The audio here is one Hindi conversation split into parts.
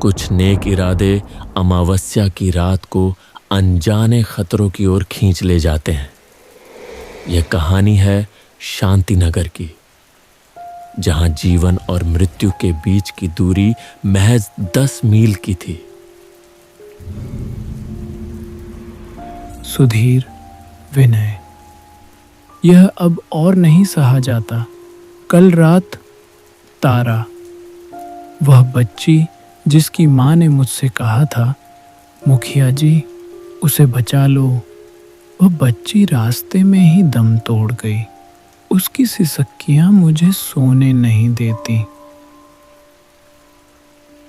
कुछ नेक इरादे अमावस्या की रात को अनजाने खतरों की ओर खींच ले जाते हैं। यह कहानी है शांतिनगर की, जहां जीवन और मृत्यु के बीच की दूरी महज 10 मील की थी। सुधीर, विनय, यह अब और नहीं सहा जाता। कल रात तारा, वह बच्ची जिसकी माँ ने मुझसे कहा था, मुखिया जी उसे बचा लो, वह बच्ची रास्ते में ही दम तोड़ गई। उसकी सिसक्कियां मुझे सोने नहीं देती।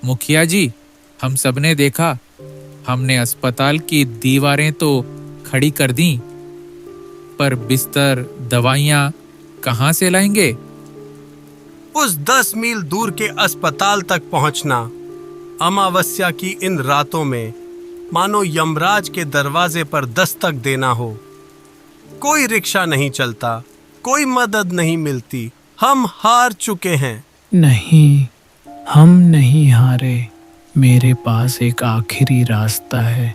मुखिया जी, हम सबने देखा। हमने अस्पताल की दीवारें तो खड़ी कर दी, पर बिस्तर, दवाइयां कहां से लाएंगे? उस 10 मील दूर के अस्पताल तक पहुंचना अमावस्या की इन रातों में मानो यमराज के दरवाजे पर दस्तक देना हो। कोई रिक्शा नहीं चलता, कोई मदद नहीं मिलती। हम हार चुके हैं। नहीं, हम नहीं हारे। मेरे पास एक आखिरी रास्ता है।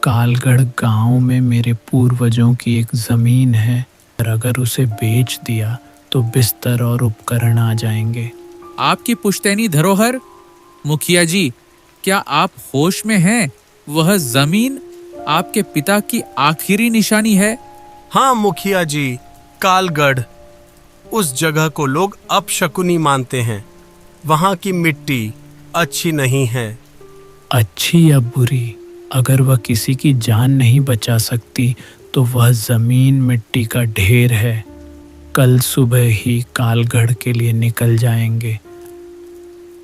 कालगढ़ गांव में मेरे पूर्वजों की एक जमीन है, और अगर उसे बेच दिया तो बिस्तर और उपकरण आ जाएंगे। आपकी पुश्तैनी धरोहर? मुखिया जी, क्या आप होश में हैं? वह जमीन आपके पिता की आखिरी निशानी है। हाँ मुखिया जी, कालगढ़। उस जगह को लोग अपशकुनी मानते हैं। वहां की मिट्टी अच्छी नहीं है। अच्छी या बुरी, अगर वह किसी की जान नहीं बचा सकती तो वह जमीन मिट्टी का ढेर है। कल सुबह ही कालगढ़ के लिए निकल जाएंगे।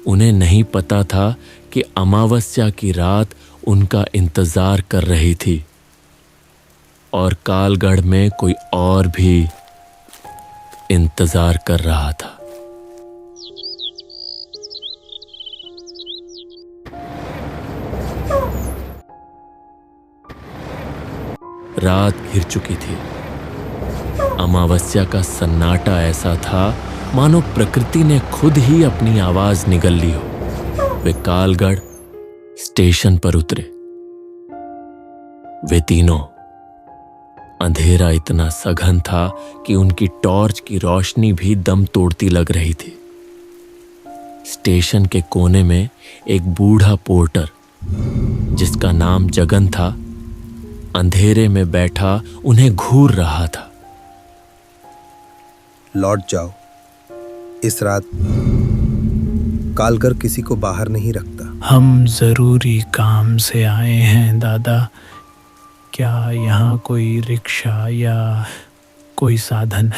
उन्हें नहीं पता था कि अमावस्या की रात उनका इंतजार कर रही थी, और कालगढ़ में कोई और भी इंतजार कर रहा था। रात घिर चुकी थी। अमावस्या का सन्नाटा ऐसा था मानो प्रकृति ने खुद ही अपनी आवाज निगल ली हो। वे कालगढ़ स्टेशन पर उतरे। वे तीनों। अंधेरा इतना सघन था कि उनकी टॉर्च की रोशनी भी दम तोड़ती लग रही थी। स्टेशन के कोने में एक बूढ़ा पोर्टर, जिसका नाम जगन था, अंधेरे में बैठा उन्हें घूर रहा था। लौट जाओ। इस रात कालगढ़ किसी को बाहर नहीं रखता। हम जरूरी काम से आए हैं दादा। क्या यहाँ कोई रिक्शा या कोई साधन?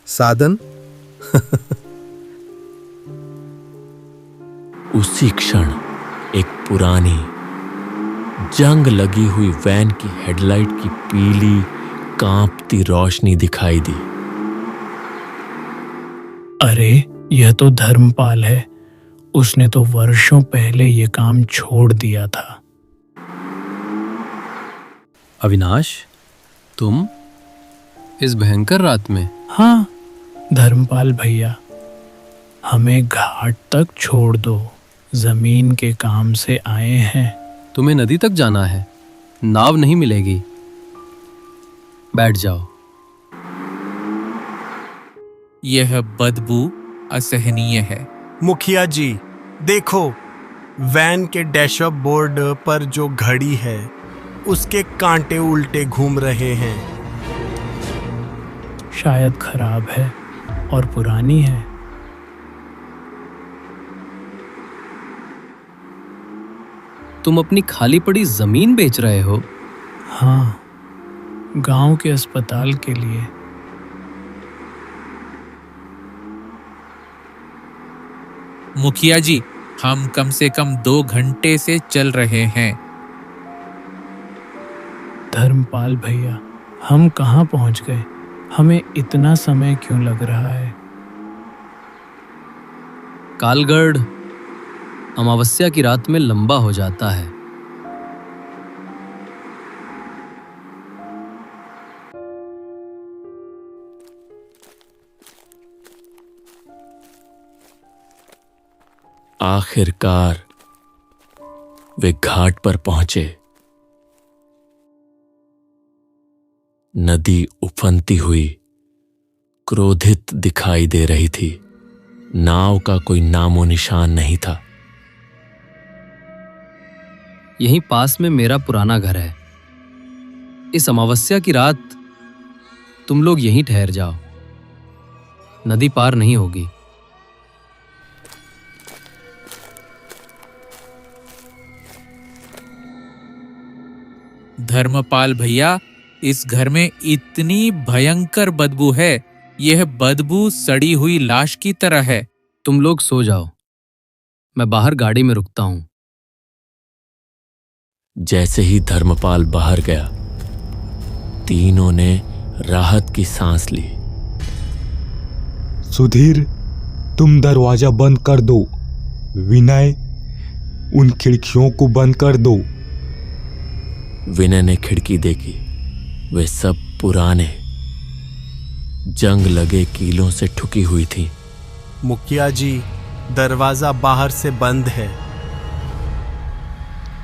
साधन? उसी क्षण एक पुरानी जंग लगी हुई वैन की हेडलाइट की पीली कांपती रोशनी दिखाई दी। अरे, यह तो धर्मपाल है। उसने तो वर्षों पहले ये काम छोड़ दिया था। अविनाश, तुम इस भयंकर रात में? हाँ धर्मपाल भैया, हमें घाट तक छोड़ दो। जमीन के काम से आए हैं। तुम्हें नदी तक जाना है, नाव नहीं मिलेगी। बैठ जाओ। यह बदबू असहनीय है। मुखिया जी, देखो, वैन के डैशबोर्ड पर जो घड़ी है उसके कांटे उल्टे घूम रहे हैं। शायद खराब है और पुरानी है। तुम अपनी खाली पड़ी जमीन बेच रहे हो? हाँ, गांव के अस्पताल के लिए। मुखिया जी, हम कम से कम 2 घंटे से चल रहे हैं। धर्मपाल भैया, हम कहाँ पहुँच गए? हमें इतना समय क्यों लग रहा है? कालगढ़ अमावस्या की रात में लंबा हो जाता है। आखिरकार वे घाट पर पहुंचे। नदी उफनती हुई क्रोधित दिखाई दे रही थी। नाव का कोई नामो निशान नहीं था। यहीं पास में मेरा पुराना घर है। इस अमावस्या की रात तुम लोग यहीं ठहर जाओ, नदी पार नहीं होगी। धर्मपाल भैया, इस घर में इतनी भयंकर बदबू है, यह बदबू सड़ी हुई लाश की तरह है। तुम लोग सो जाओ, मैं बाहर गाड़ी में रुकता हूं। जैसे ही धर्मपाल बाहर गया, तीनों ने राहत की सांस ली। सुधीर, तुम दरवाजा बंद कर दो। विनय, उन खिड़कियों को बंद कर दो। विनय ने खिड़की देखी। वे सब पुराने जंग लगे कीलों से ठुकी हुई थी। मुखिया जी, दरवाजा बाहर से बंद है।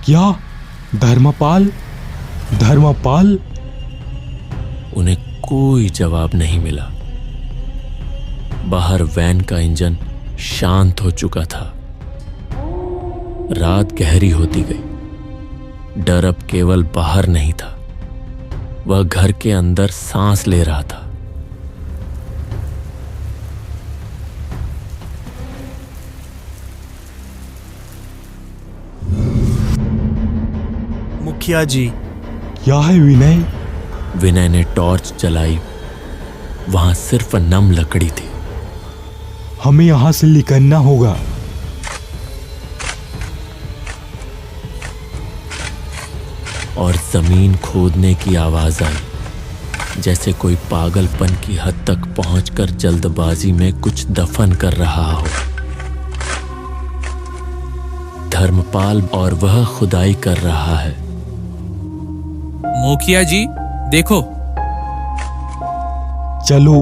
क्या? धर्मपाल? धर्मपाल? उन्हें कोई जवाब नहीं मिला। बाहर वैन का इंजन शांत हो चुका था। रात गहरी होती गई। डर अब केवल बाहर नहीं था, वह घर के अंदर सांस ले रहा था। मुखिया जी, क्या है विनय? विनय ने टॉर्च जलाई। वहां सिर्फ नम लकड़ी थी। हमें यहां से निकलना होगा। और जमीन खोदने की आवाज आई, जैसे कोई पागलपन की हद तक पहुंचकर जल्दबाजी में कुछ दफन कर रहा हो। धर्मपाल और वह खुदाई कर रहा है। मुखिया जी, देखो। चलो।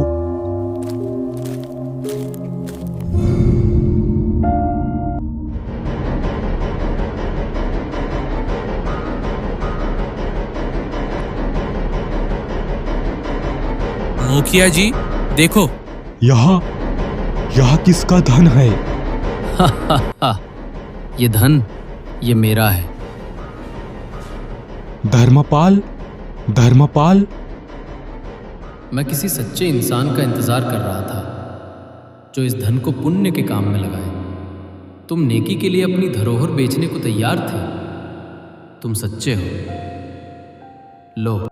मुखिया जी, देखो। यहाँ किसका धन है? ये धन, ये मेरा है। धर्मपाल? धर्मपाल? मैं किसी सच्चे इंसान का इंतजार कर रहा था जो इस धन को पुण्य के काम में लगाए। तुम नेकी के लिए अपनी धरोहर बेचने को तैयार थे। तुम सच्चे हो। लो।